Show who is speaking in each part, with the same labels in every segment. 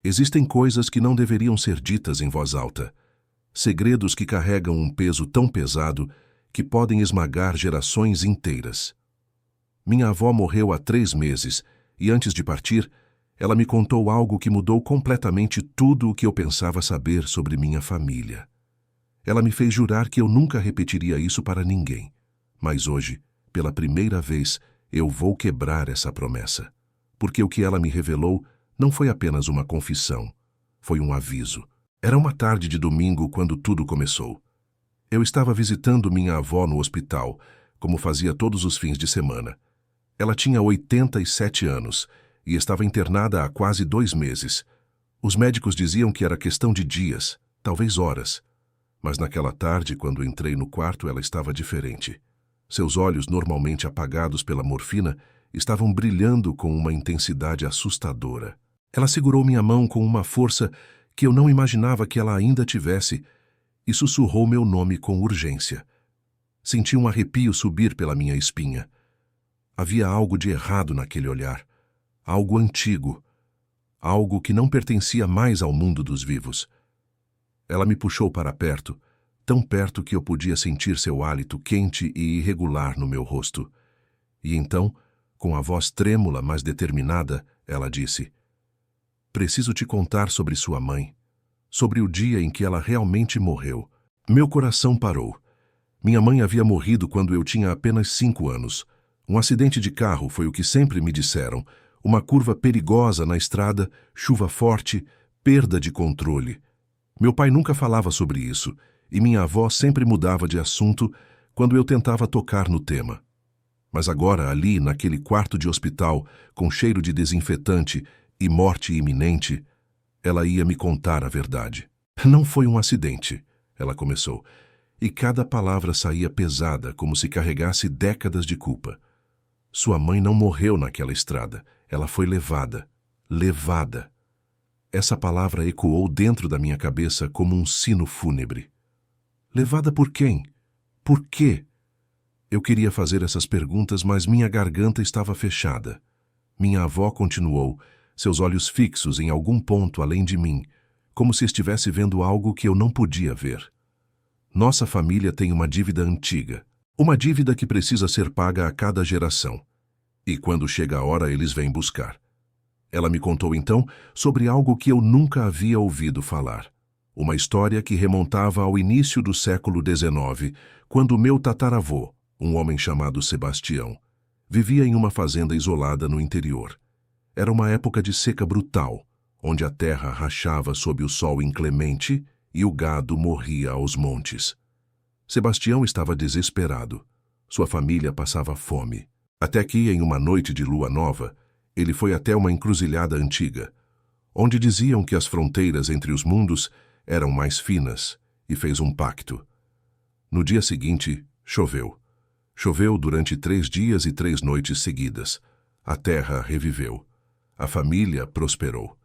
Speaker 1: Existem coisas que não deveriam ser ditas em voz alta. Segredos que carregam um peso tão pesado que podem esmagar gerações inteiras. Minha avó morreu há 3 meses e, antes de partir, ela me contou algo que mudou completamente tudo o que eu pensava saber sobre minha família. Ela me fez jurar que eu nunca repetiria isso para ninguém. Mas hoje, pela primeira vez, eu vou quebrar essa promessa. Porque o que ela me revelou não foi apenas uma confissão, foi um aviso. Era uma tarde de domingo quando tudo começou. Eu estava visitando minha avó no hospital, como fazia todos os fins de semana. Ela tinha 87 anos e estava internada há quase 2 meses. Os médicos diziam que era questão de dias, talvez horas. Mas naquela tarde, quando entrei no quarto, ela estava diferente. Seus olhos, normalmente apagados pela morfina, estavam brilhando com uma intensidade assustadora. Ela segurou minha mão com uma força que eu não imaginava que ela ainda tivesse e sussurrou meu nome com urgência. Senti um arrepio subir pela minha espinha. Havia algo de errado naquele olhar, algo antigo, algo que não pertencia mais ao mundo dos vivos. Ela me puxou para perto, tão perto que eu podia sentir seu hálito quente e irregular no meu rosto. E então, com a voz trêmula, mas determinada, ela disse: "Preciso te contar sobre sua mãe, sobre o dia em que ela realmente morreu." Meu coração parou. Minha mãe havia morrido quando eu tinha apenas 5 anos. Um acidente de carro foi o que sempre me disseram. Uma curva perigosa na estrada, chuva forte, perda de controle. Meu pai nunca falava sobre isso, e minha avó sempre mudava de assunto quando eu tentava tocar no tema. Mas agora, ali, naquele quarto de hospital, com cheiro de desinfetante e morte iminente, ela ia me contar a verdade. "Não foi um acidente", ela começou, e cada palavra saía pesada, como se carregasse décadas de culpa. "Sua mãe não morreu naquela estrada, ela foi levada. Levada." Essa palavra ecoou dentro da minha cabeça como um sino fúnebre. Levada por quem? Por quê? Eu queria fazer essas perguntas, mas minha garganta estava fechada. Minha avó continuou, seus olhos fixos em algum ponto além de mim, como se estivesse vendo algo que eu não podia ver. "Nossa família tem uma dívida antiga, uma dívida que precisa ser paga a cada geração. E quando chega a hora, eles vêm buscar." Ela me contou então sobre algo que eu nunca havia ouvido falar. Uma história que remontava ao início do século XIX, quando meu tataravô, um homem chamado Sebastião, vivia em uma fazenda isolada no interior. Era uma época de seca brutal, onde a terra rachava sob o sol inclemente e o gado morria aos montes. Sebastião estava desesperado. Sua família passava fome. Até que, em uma noite de lua nova, ele foi até uma encruzilhada antiga, onde diziam que as fronteiras entre os mundos eram mais finas, e fez um pacto. No dia seguinte, choveu. Choveu durante 3 dias e 3 noites seguidas. A terra reviveu. A família prosperou.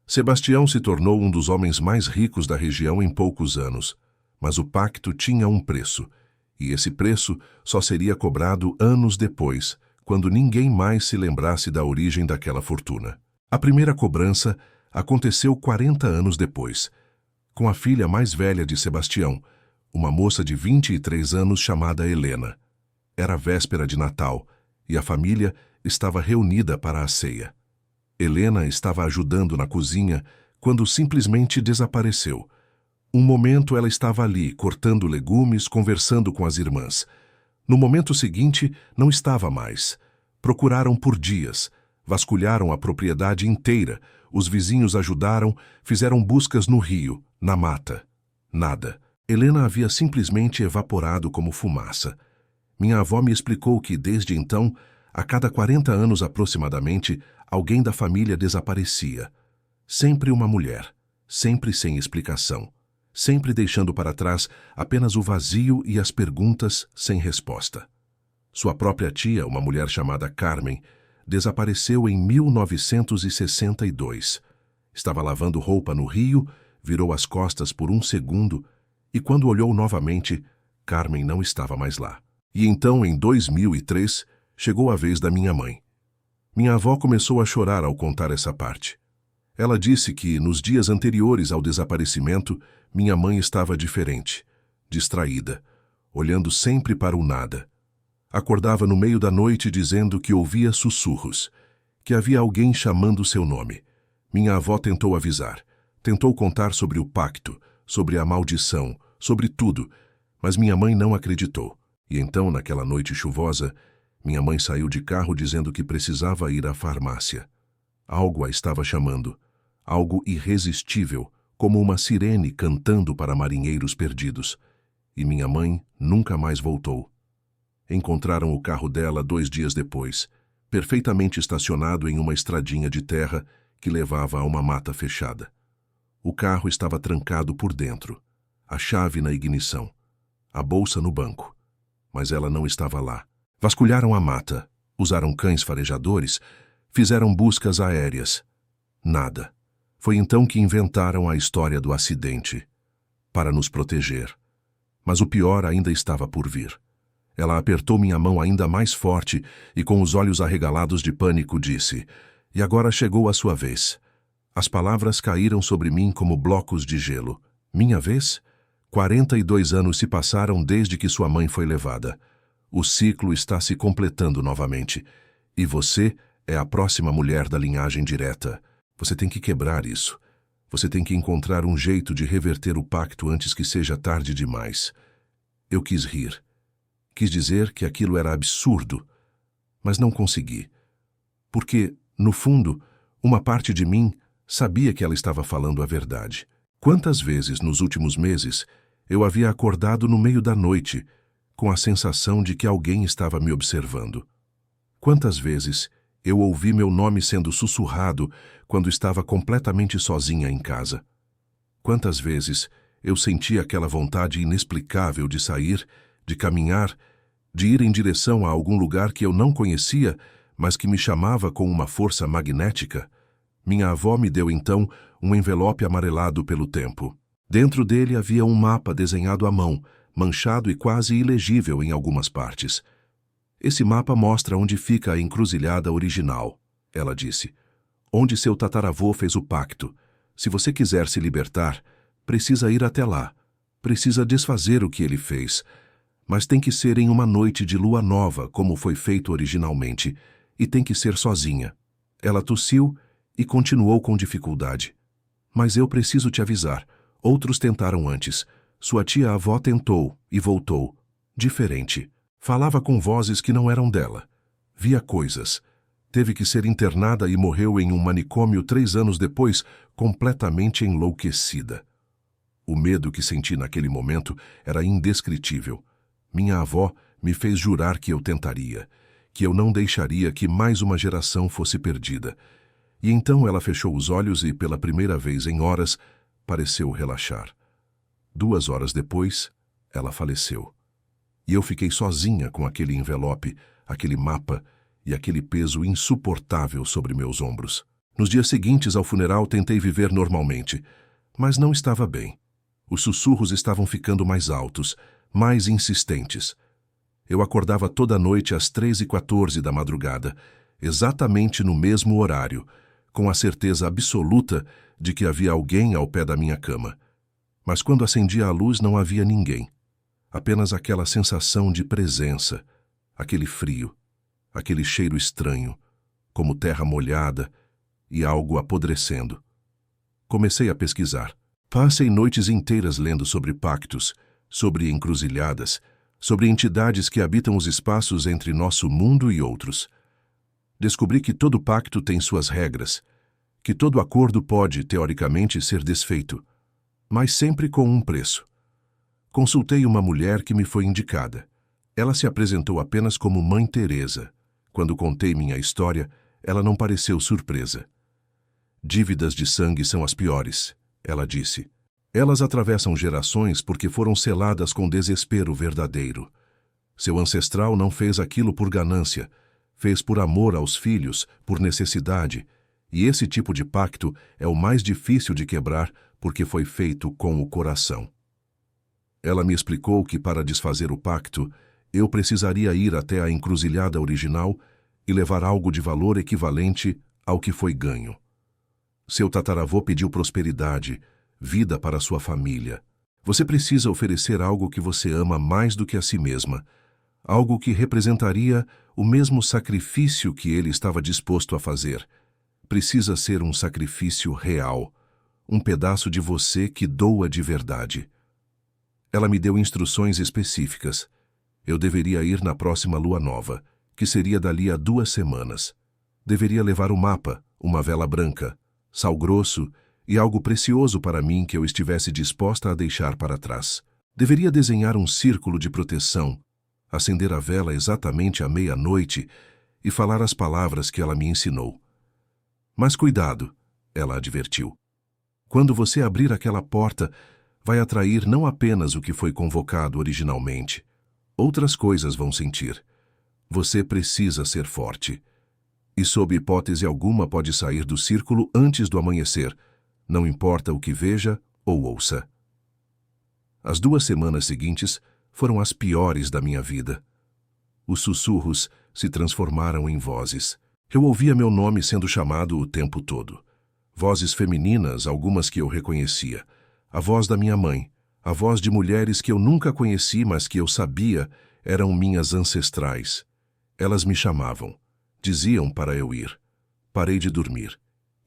Speaker 1: Sebastião se tornou um dos homens mais ricos da região em poucos anos, mas o pacto tinha um preço, e esse preço só seria cobrado anos depois, quando ninguém mais se lembrasse da origem daquela fortuna. A primeira cobrança aconteceu 40 anos depois, com a filha mais velha de Sebastião, uma moça de 23 anos chamada Helena. Era véspera de Natal, e a família estava reunida para a ceia. Helena estava ajudando na cozinha quando simplesmente desapareceu. Um momento ela estava ali, cortando legumes, conversando com as irmãs. No momento seguinte, não estava mais. Procuraram por dias, vasculharam a propriedade inteira, os vizinhos ajudaram, fizeram buscas no rio, na mata. Nada. Helena havia simplesmente evaporado como fumaça. Minha avó me explicou que, desde então, a cada 40 anos aproximadamente, alguém da família desaparecia. Sempre uma mulher, sempre sem explicação, sempre deixando para trás apenas o vazio e as perguntas sem resposta. Sua própria tia, uma mulher chamada Carmen, desapareceu em 1962. Estava lavando roupa no rio, virou as costas por um segundo e, quando olhou novamente, Carmen não estava mais lá. E então, em 2003, chegou a vez da minha mãe. Minha avó começou a chorar ao contar essa parte. Ela disse que, nos dias anteriores ao desaparecimento, minha mãe estava diferente, distraída, olhando sempre para o nada. Acordava no meio da noite dizendo que ouvia sussurros, que havia alguém chamando seu nome. Minha avó tentou avisar, tentou contar sobre o pacto, sobre a maldição, sobre tudo, mas minha mãe não acreditou. E então, naquela noite chuvosa, minha mãe saiu de carro dizendo que precisava ir à farmácia. Algo a estava chamando, algo irresistível, como uma sirene cantando para marinheiros perdidos. E minha mãe nunca mais voltou. Encontraram o carro dela 2 dias depois, perfeitamente estacionado em uma estradinha de terra que levava a uma mata fechada. O carro estava trancado por dentro, a chave na ignição, a bolsa no banco. Mas ela não estava lá. Vasculharam a mata, usaram cães farejadores, fizeram buscas aéreas. Nada. Foi então que inventaram a história do acidente, para nos proteger. Mas o pior ainda estava por vir. Ela apertou minha mão ainda mais forte e, com os olhos arregalados de pânico, disse: "E agora chegou a sua vez." As palavras caíram sobre mim como blocos de gelo. Minha vez? 42 anos se passaram desde que sua mãe foi levada. O ciclo está se completando novamente. E você é a próxima mulher da linhagem direta. Você tem que quebrar isso. Você tem que encontrar um jeito de reverter o pacto antes que seja tarde demais. Eu quis rir. Quis dizer que aquilo era absurdo, mas não consegui. Porque, no fundo, uma parte de mim sabia que ela estava falando a verdade. Quantas vezes, nos últimos meses, eu havia acordado no meio da noite, com a sensação de que alguém estava me observando. Quantas vezes eu ouvi meu nome sendo sussurrado quando estava completamente sozinha em casa. Quantas vezes eu senti aquela vontade inexplicável de sair, de caminhar, de ir em direção a algum lugar que eu não conhecia, mas que me chamava com uma força magnética. Minha avó me deu então um envelope amarelado pelo tempo. Dentro dele havia um mapa desenhado à mão, manchado e quase ilegível em algumas partes. Esse mapa mostra onde fica a encruzilhada original, ela disse. Onde seu tataravô fez o pacto. Se você quiser se libertar, precisa ir até lá. Precisa desfazer o que ele fez. Mas tem que ser em uma noite de lua nova, como foi feito originalmente, e tem que ser sozinha. Ela tossiu e continuou com dificuldade. Mas eu preciso te avisar. Outros tentaram antes. Sua tia-avó tentou e voltou. Diferente. Falava com vozes que não eram dela. Via coisas. Teve que ser internada e morreu em um manicômio 3 anos depois, completamente enlouquecida. O medo que senti naquele momento era indescritível. Minha avó me fez jurar que eu tentaria, que eu não deixaria que mais uma geração fosse perdida. E então ela fechou os olhos e, pela primeira vez em horas, pareceu relaxar. 2 horas depois, ela faleceu. E eu fiquei sozinha com aquele envelope, aquele mapa e aquele peso insuportável sobre meus ombros. Nos dias seguintes ao funeral tentei viver normalmente, mas não estava bem. Os sussurros estavam ficando mais altos, mais insistentes. Eu acordava toda noite às 3h14 da madrugada, exatamente no mesmo horário, com a certeza absoluta de que havia alguém ao pé da minha cama. Mas quando acendia a luz não havia ninguém. Apenas aquela sensação de presença, aquele frio, aquele cheiro estranho, como terra molhada e algo apodrecendo. Comecei a pesquisar. Passei noites inteiras lendo sobre pactos, sobre encruzilhadas, sobre entidades que habitam os espaços entre nosso mundo e outros. Descobri que todo pacto tem suas regras, que todo acordo pode, teoricamente, ser desfeito, mas sempre com um preço. Consultei uma mulher que me foi indicada. Ela se apresentou apenas como Mãe Teresa. Quando contei minha história, ela não pareceu surpresa. Dívidas de sangue são as piores, ela disse. Elas atravessam gerações porque foram seladas com desespero verdadeiro. Seu ancestral não fez aquilo por ganância, fez por amor aos filhos, por necessidade, e esse tipo de pacto é o mais difícil de quebrar porque foi feito com o coração. Ela me explicou que para desfazer o pacto, eu precisaria ir até a encruzilhada original e levar algo de valor equivalente ao que foi ganho. Seu tataravô pediu prosperidade, vida para sua família. Você precisa oferecer algo que você ama mais do que a si mesma, algo que representaria o mesmo sacrifício que ele estava disposto a fazer. Precisa ser um sacrifício real, um pedaço de você que doa de verdade. Ela me deu instruções específicas. Eu deveria ir na próxima lua nova, que seria dali a 2 semanas. Deveria levar o mapa, uma vela branca, sal grosso e algo precioso para mim que eu estivesse disposta a deixar para trás. Deveria desenhar um círculo de proteção, acender a vela exatamente à meia-noite e falar as palavras que ela me ensinou. Mas cuidado, ela advertiu. Quando você abrir aquela porta, vai atrair não apenas o que foi convocado originalmente. Outras coisas vão sentir. Você precisa ser forte. E sob hipótese alguma pode sair do círculo antes do amanhecer, não importa o que veja ou ouça. As 2 semanas seguintes foram as piores da minha vida. Os sussurros se transformaram em vozes. Eu ouvia meu nome sendo chamado o tempo todo. Vozes femininas, algumas que eu reconhecia. A voz da minha mãe, a voz de mulheres que eu nunca conheci, mas que eu sabia eram minhas ancestrais. Elas me chamavam. Diziam para eu ir. Parei de dormir.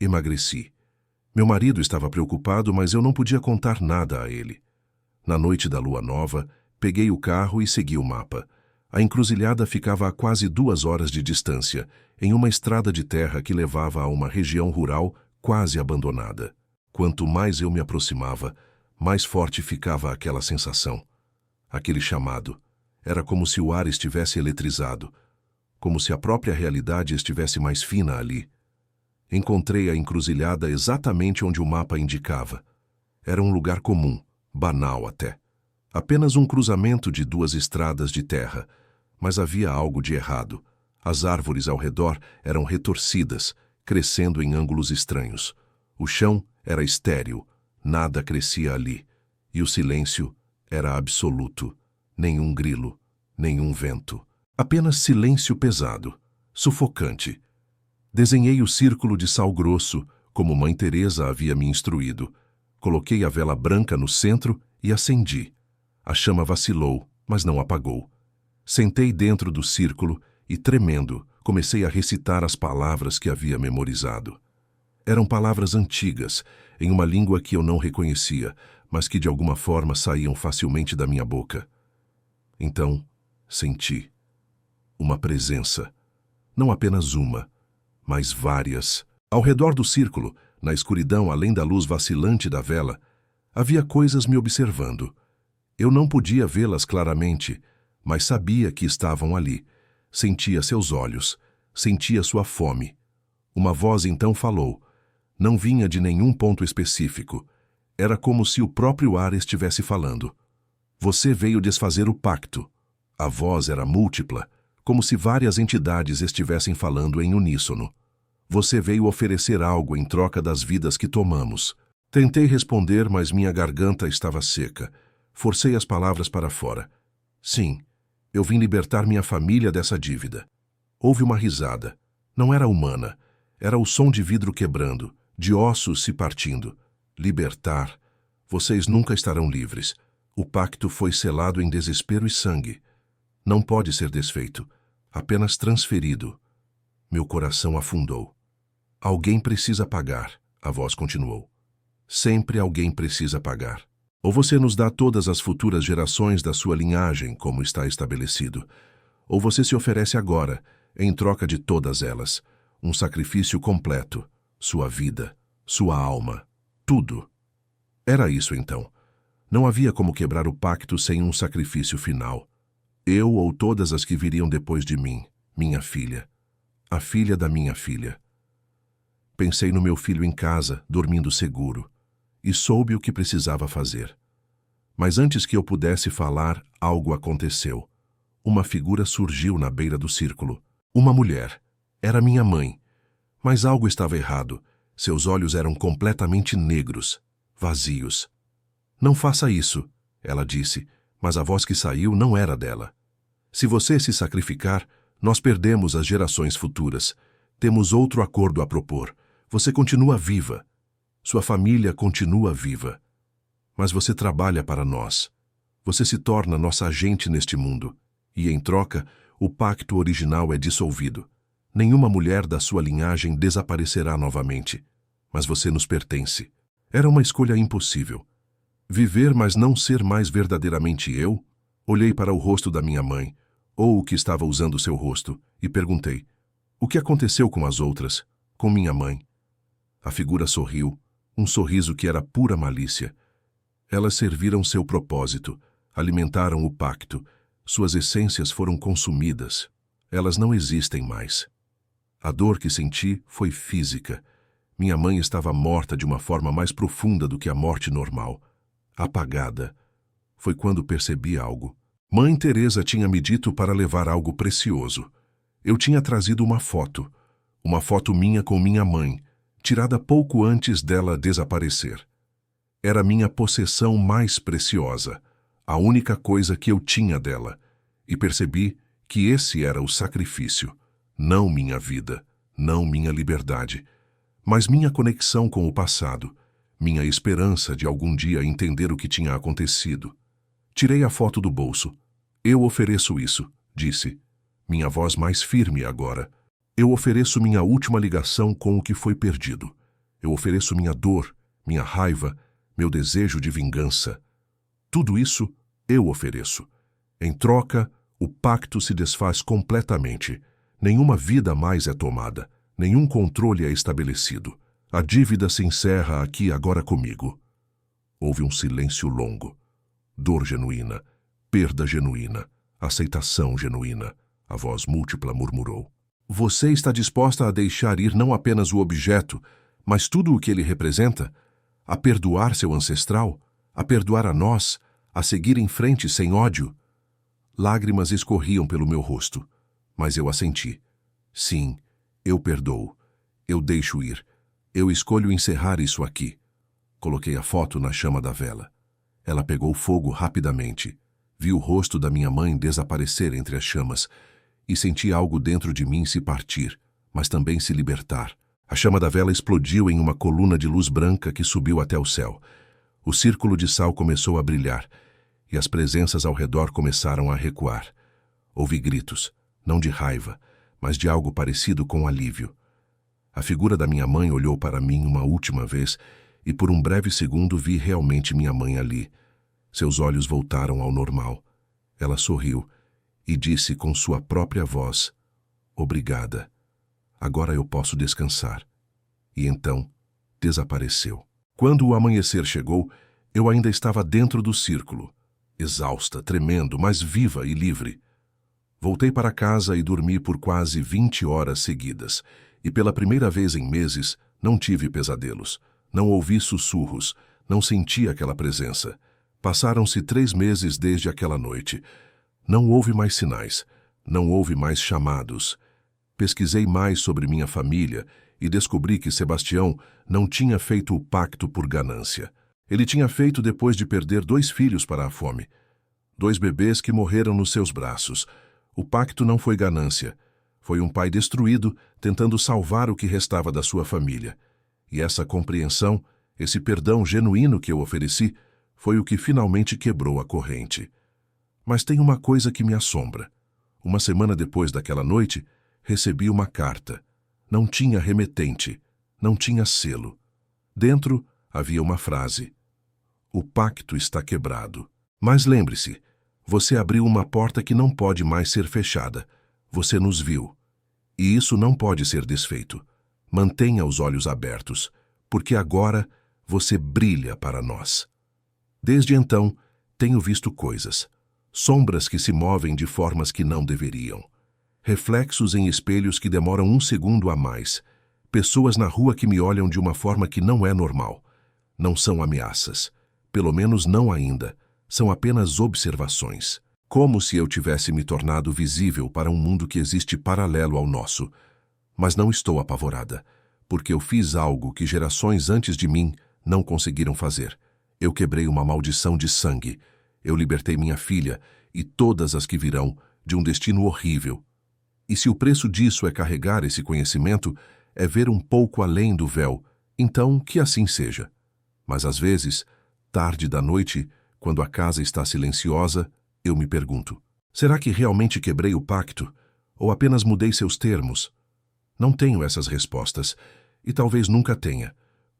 Speaker 1: Emagreci. Meu marido estava preocupado, mas eu não podia contar nada a ele. Na noite da lua nova, peguei o carro e segui o mapa. A encruzilhada ficava a quase 2 horas de distância, em uma estrada de terra que levava a uma região rural quase abandonada. Quanto mais eu me aproximava, mais forte ficava aquela sensação. Aquele chamado. Era como se o ar estivesse eletrizado, como se a própria realidade estivesse mais fina ali. Encontrei a encruzilhada exatamente onde o mapa indicava. Era um lugar comum, banal até. Apenas um cruzamento de 2 estradas de terra, mas havia algo de errado. As árvores ao redor eram retorcidas, crescendo em ângulos estranhos. O chão era estéril, nada crescia ali, e o silêncio era absoluto. Nenhum grilo, nenhum vento. Apenas silêncio pesado, sufocante. Desenhei o círculo de sal grosso, como Mãe Teresa havia me instruído. Coloquei a vela branca no centro e acendi. A chama vacilou, mas não apagou. Sentei dentro do círculo e, tremendo, comecei a recitar as palavras que havia memorizado. Eram palavras antigas, em uma língua que eu não reconhecia, mas que de alguma forma saíam facilmente da minha boca. Então, senti uma presença. Não apenas uma, mas várias. Ao redor do círculo, na escuridão além da luz vacilante da vela, havia coisas me observando. Eu não podia vê-las claramente, mas sabia que estavam ali. Sentia seus olhos, sentia sua fome. Uma voz então falou. Não vinha de nenhum ponto específico. Era como se o próprio ar estivesse falando. Você veio desfazer o pacto. A voz era múltipla, como se várias entidades estivessem falando em uníssono. Você veio oferecer algo em troca das vidas que tomamos. Tentei responder, mas minha garganta estava seca. Forcei as palavras para fora. Sim, eu vim libertar minha família dessa dívida. Houve uma risada. Não era humana. Era o som de vidro quebrando, de ossos se partindo. Libertar. Vocês nunca estarão livres. O pacto foi selado em desespero e sangue. Não pode ser desfeito, apenas transferido. Meu coração afundou. Alguém precisa pagar, a voz continuou. Sempre alguém precisa pagar. Ou você nos dá todas as futuras gerações da sua linhagem, como está estabelecido, ou você se oferece agora, em troca de todas elas, um sacrifício completo, sua vida, sua alma, tudo. Era isso então. Não havia como quebrar o pacto sem um sacrifício final. Eu ou todas as que viriam depois de mim, minha filha, a filha da minha filha. Pensei no meu filho em casa, dormindo seguro, e soube o que precisava fazer. Mas antes que eu pudesse falar, algo aconteceu. Uma figura surgiu na beira do círculo. Uma mulher. Era minha mãe. Mas algo estava errado. Seus olhos eram completamente negros, vazios. Não faça isso, ela disse, mas a voz que saiu não era dela. Se você se sacrificar, nós perdemos as gerações futuras. Temos outro acordo a propor. Você continua viva, Sua família continua viva. Mas você trabalha para nós. Você se torna nossa agente neste mundo. E, em troca, o pacto original é dissolvido. Nenhuma mulher da sua linhagem desaparecerá novamente. Mas você nos pertence. Era uma escolha impossível. Viver, mas não ser mais verdadeiramente eu? Olhei para o rosto da minha mãe, ou o que estava usando seu rosto, e perguntei: o que aconteceu com as outras, com minha mãe? A figura sorriu, um sorriso que era pura malícia. Elas serviram seu propósito, alimentaram o pacto, suas essências foram consumidas. Elas não existem mais. A dor que senti foi física. Minha mãe estava morta de uma forma mais profunda do que a morte normal. Apagada. Foi quando percebi algo. Mãe Teresa tinha me dito para levar algo precioso. Eu tinha trazido uma foto minha com minha mãe, tirada pouco antes dela desaparecer. Era minha possessão mais preciosa, a única coisa que eu tinha dela, e percebi que esse era o sacrifício, não minha vida, não minha liberdade, mas minha conexão com o passado, minha esperança de algum dia entender o que tinha acontecido. Tirei a foto do bolso. Eu ofereço isso, disse. Minha voz mais firme agora. Eu ofereço minha última ligação com o que foi perdido. Eu ofereço minha dor, minha raiva, meu desejo de vingança. Tudo isso eu ofereço. Em troca, o pacto se desfaz completamente. Nenhuma vida mais é tomada. Nenhum controle é estabelecido. A dívida se encerra aqui agora comigo. Houve um silêncio longo. Dor genuína, perda genuína, aceitação genuína. A voz múltipla murmurou. Você está disposta a deixar ir não apenas o objeto, mas tudo o que ele representa? A perdoar seu ancestral? A perdoar a nós? A seguir em frente sem ódio? Lágrimas escorriam pelo meu rosto, mas eu assenti. Sim, eu perdoo. Eu deixo ir. Eu escolho encerrar isso aqui. Coloquei a foto na chama da vela. Ela pegou fogo rapidamente. Vi o rosto da minha mãe desaparecer entre as chamas e senti algo dentro de mim se partir, mas também se libertar. A chama da vela explodiu em uma coluna de luz branca que subiu até o céu. O círculo de sal começou a brilhar e as presenças ao redor começaram a recuar. Ouvi gritos, não de raiva, mas de algo parecido com alívio. A figura da minha mãe olhou para mim uma última vez e por um breve segundo vi realmente minha mãe ali. Seus olhos voltaram ao normal. Ela sorriu e disse com sua própria voz: obrigada. Agora eu posso descansar. E então, desapareceu. Quando o amanhecer chegou, eu ainda estava dentro do círculo, exausta, tremendo, mas viva e livre. Voltei para casa e dormi por quase 20 horas seguidas, e pela primeira vez em meses não tive pesadelos, não ouvi sussurros, não senti aquela presença. Passaram-se 3 meses desde aquela noite. Não houve mais sinais, não houve mais chamados. Pesquisei mais sobre minha família e descobri que Sebastião não tinha feito o pacto por ganância. Ele tinha feito depois de perder 2 filhos para a fome. 2 bebês que morreram nos seus braços. O pacto não foi ganância. Foi um pai destruído tentando salvar o que restava da sua família. E essa compreensão, esse perdão genuíno que eu ofereci, foi o que finalmente quebrou a corrente. Mas tem uma coisa que me assombra. Uma semana depois daquela noite, recebi uma carta. Não tinha remetente, não tinha selo. Dentro havia uma frase: o pacto está quebrado. Mas lembre-se, você abriu uma porta que não pode mais ser fechada. Você nos viu. E isso não pode ser desfeito. Mantenha os olhos abertos, porque agora você brilha para nós. Desde então, tenho visto coisas, sombras que se movem de formas que não deveriam, reflexos em espelhos que demoram 1 segundo a mais, pessoas na rua que me olham de uma forma que não é normal. Não são ameaças, pelo menos não ainda, são apenas observações, como se eu tivesse me tornado visível para um mundo que existe paralelo ao nosso. Mas não estou apavorada, porque eu fiz algo que gerações antes de mim não conseguiram fazer. Eu quebrei uma maldição de sangue. Eu libertei minha filha e todas as que virão de um destino horrível. E se o preço disso é carregar esse conhecimento, é ver um pouco além do véu Então, que assim seja. Mas às vezes, tarde da noite, quando a casa está silenciosa, eu me pergunto: será que realmente quebrei o pacto? Ou apenas mudei seus termos? Não tenho essas respostas, e talvez nunca tenha.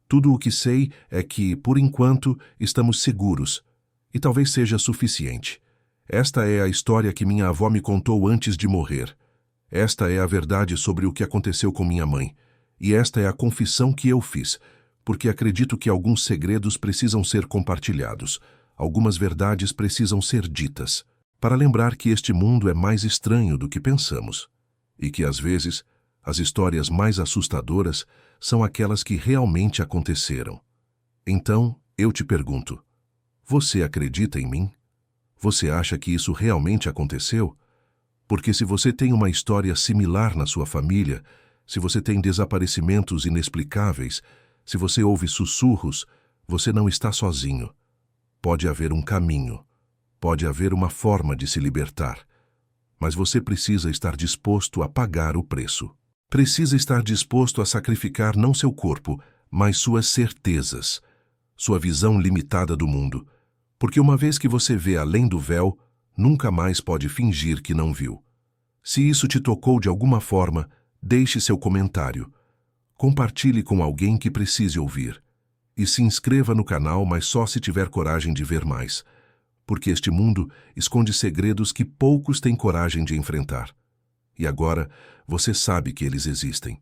Speaker 1: Tudo o que sei é que, por enquanto, estamos seguros, e talvez seja suficiente. Esta é a história que minha avó me contou antes de morrer. Esta é a verdade sobre o que aconteceu com minha mãe. E esta é a confissão que eu fiz, porque acredito que alguns segredos precisam ser compartilhados, algumas verdades precisam ser ditas, para lembrar que este mundo é mais estranho do que pensamos, e que, às vezes, as histórias mais assustadoras são aquelas que realmente aconteceram. Então, eu te pergunto: você acredita em mim? Você acha que isso realmente aconteceu? Porque se você tem uma história similar na sua família, se você tem desaparecimentos inexplicáveis, se você ouve sussurros, você não está sozinho. Pode haver um caminho, pode haver uma forma de se libertar. Mas você precisa estar disposto a pagar o preço. Precisa estar disposto a sacrificar não seu corpo, mas suas certezas, sua visão limitada do mundo. Porque uma vez que você vê além do véu, nunca mais pode fingir que não viu. Se isso te tocou de alguma forma, deixe seu comentário. Compartilhe com alguém que precise ouvir. E se inscreva no canal, mas só se tiver coragem de ver mais. Porque este mundo esconde segredos que poucos têm coragem de enfrentar. E agora, você sabe que eles existem.